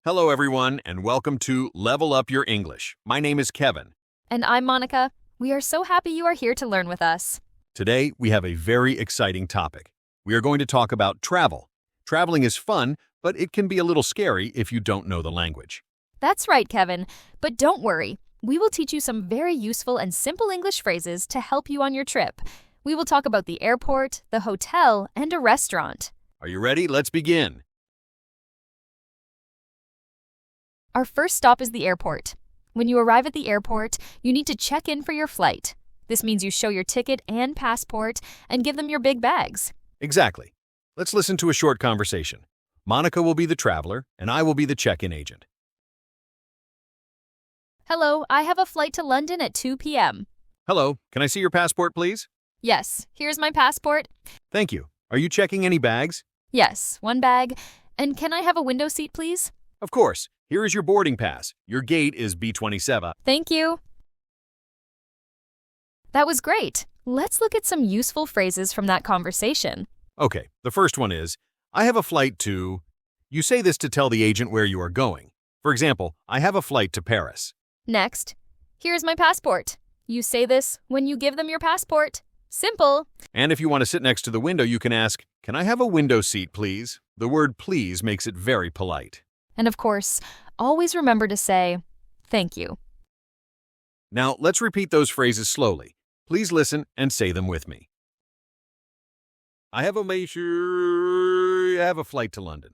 Hello, everyone, and welcome to Level Up Your English. My name is Kevin. And I'm Monica. We are so happy you are here to learn with us. Today, we have a very exciting topic. We are going to talk about travel. Traveling is fun, but it can be a little scary if you don't know the language. That's right, Kevin. But don't worry. We will teach you some very useful and simple English phrases to help you on your trip. We will talk about the airport, the hotel, and a restaurant. Are you ready? Let's begin. Our first stop is the airport. When you arrive at the airport, you need to check in for your flight. This means you show your ticket and passport and give them your big bags. Exactly. Let's listen to a short conversation. Monica will be the traveler, and I will be the check-in agent. Hello, I have a flight to London at 2 p.m. Hello, can I see your passport, please? Yes, here's my passport. Thank you. Are you checking any bags? Yes, one bag. And can I have a window seat, please? Of course. Here is your boarding pass. Your gate is B27. Thank you. That was great. Let's look at some useful phrases from that conversation. Okay, the first one is, I have a flight to... You say this to tell the agent where you are going. For example, I have a flight to Paris. Next, here's my passport. You say this when you give them your passport. Simple. And if you want to sit next to the window, you can ask, can I have a window seat, please? The word please makes it very polite. And of course, always remember to say, thank you. Now, let's repeat those phrases slowly. Please listen and say them with me. I have a flight to London.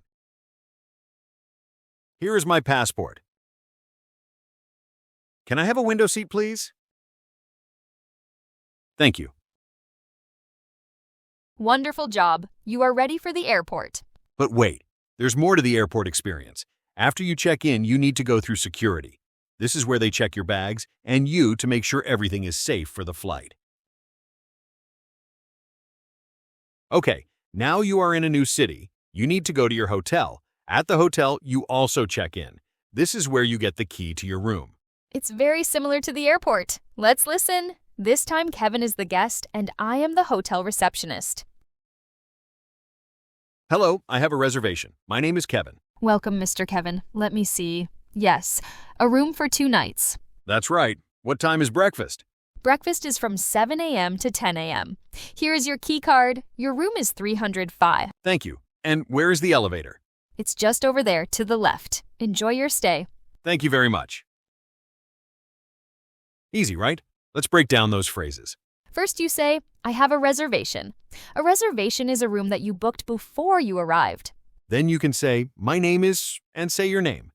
Here is my passport. Can I have a window seat, please? Thank you. Wonderful job. You are ready for the airport. But wait, there's more to the airport experience. After you check in, you need to go through security. This is where they check your bags and you to make sure everything is safe for the flight. Okay, now you are in a new city. You need to go to your hotel. At the hotel, you also check in. This is where you get the key to your room. It's very similar to the airport. Let's listen. This time, Kevin is the guest and I am the hotel receptionist. Hello, I have a reservation. My name is Kevin. Welcome, Mr. Kevin. Let me see. Yes, a room for 2 nights. That's right. What time is breakfast? Breakfast is from 7 a.m. to 10 a.m. Here is your key card. Your room is 305. Thank you. And where is the elevator? It's just over there to the left. Enjoy your stay. Thank you very much. Easy, right? Let's break down those phrases. First, you say, I have a reservation. A reservation is a room that you booked before you arrived. Then you can say, my name is, and say your name.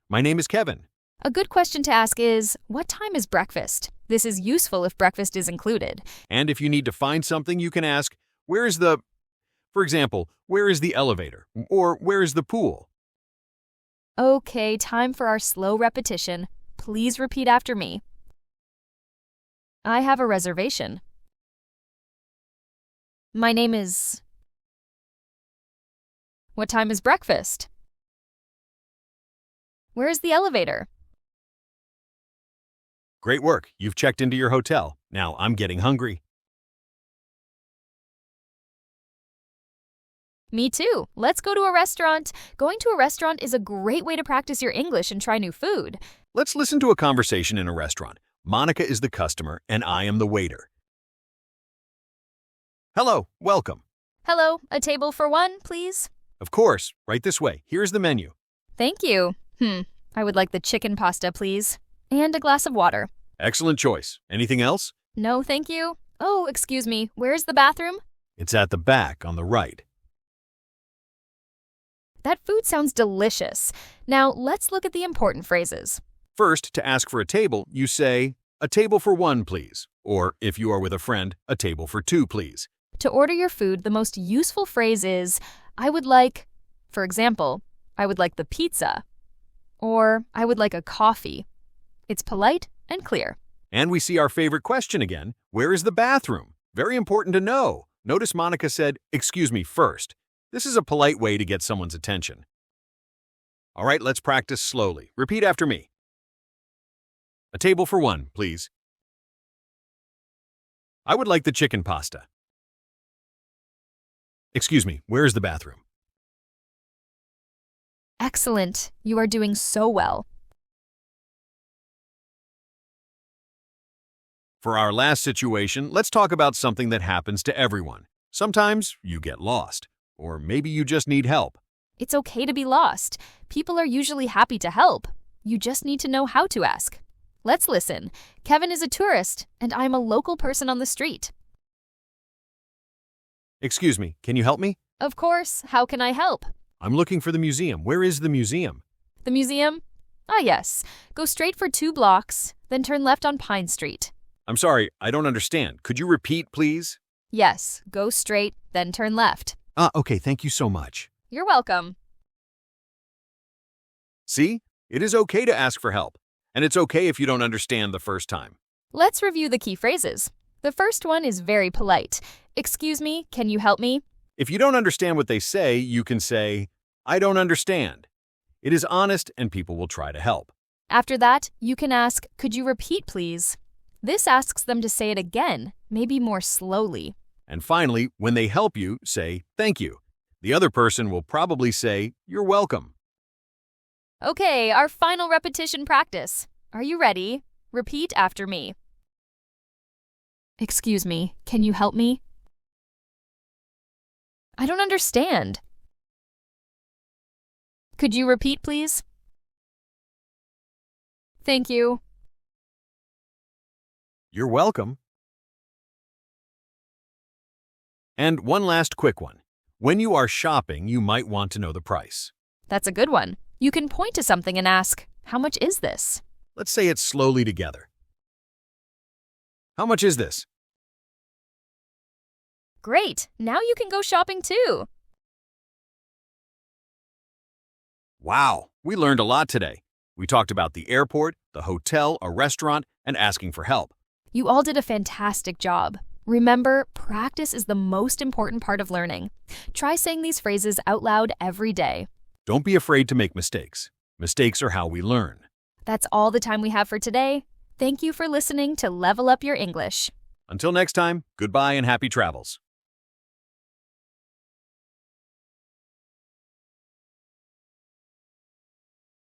My name is Kevin. A good question to ask is, what time is breakfast? This is useful if breakfast is included. And if you need to find something, you can ask, where is the, for example, where is the elevator? Or where is the pool? Okay, time for our slow repetition. Please repeat after me. I have a reservation. My name is... What time is breakfast? Where is the elevator? Great work. You've checked into your hotel. Now I'm getting hungry. Me too. Let's go to a restaurant. Going to a restaurant is a great way to practice your English and try new food. Let's listen to a conversation in a restaurant. Monica is the customer and I am the waiter. Hello, welcome. Hello, a table for 1, please. Of course, right this way. Here's the menu. Thank you. I would like the chicken pasta, please. And a glass of water. Excellent choice. Anything else? No, thank you. Oh, excuse me. Where's the bathroom? It's at the back on the right. That food sounds delicious. Now, let's look at the important phrases. First, to ask for a table, you say, a table for 1, please. Or, if you are with a friend, a table for 2, please. To order your food, the most useful phrase is, I would like, for example, I would like the pizza. Or, I would like a coffee. It's polite and clear. And we see our favorite question again. Where is the bathroom? Very important to know. Notice Monica said, excuse me first. This is a polite way to get someone's attention. All right, let's practice slowly. Repeat after me. A table for 1, please. I would like the chicken pasta. Excuse me, where is the bathroom? Excellent. You are doing so well. For our last situation, let's talk about something that happens to everyone. Sometimes you get lost, or maybe you just need help. It's okay to be lost. People are usually happy to help. You just need to know how to ask. Let's listen. Kevin is a tourist, and I'm a local person on the street. Excuse me, can you help me? Of course, how can I help? I'm looking for the museum. Where is the museum? The museum? Ah, yes. Go straight for 2 blocks, then turn left on Pine Street. I'm sorry, I don't understand. Could you repeat, please? Yes, go straight, then turn left. Okay, thank you so much. You're welcome. See? It is okay to ask for help, and it's okay if you don't understand the first time. Let's review the key phrases. The first one is very polite. Excuse me, can you help me? If you don't understand what they say, you can say, I don't understand. It is honest and people will try to help. After that, you can ask, could you repeat, please? This asks them to say it again, maybe more slowly. And finally, when they help you, say, thank you. The other person will probably say, you're welcome. Okay, our final repetition practice. Are you ready? Repeat after me. Excuse me, can you help me? I don't understand. Could you repeat, please? Thank you. You're welcome. And one last quick one. When you are shopping, you might want to know the price. That's a good one. You can point to something and ask, how much is this? Let's say it slowly together. How much is this? Great, now you can go shopping too. Wow, we learned a lot today. We talked about the airport, the hotel, a restaurant, and asking for help. You all did a fantastic job. Remember, practice is the most important part of learning. Try saying these phrases out loud every day. Don't be afraid to make mistakes. Mistakes are how we learn. That's all the time we have for today. Thank you for listening to Level Up Your English. Until next time, goodbye and happy travels.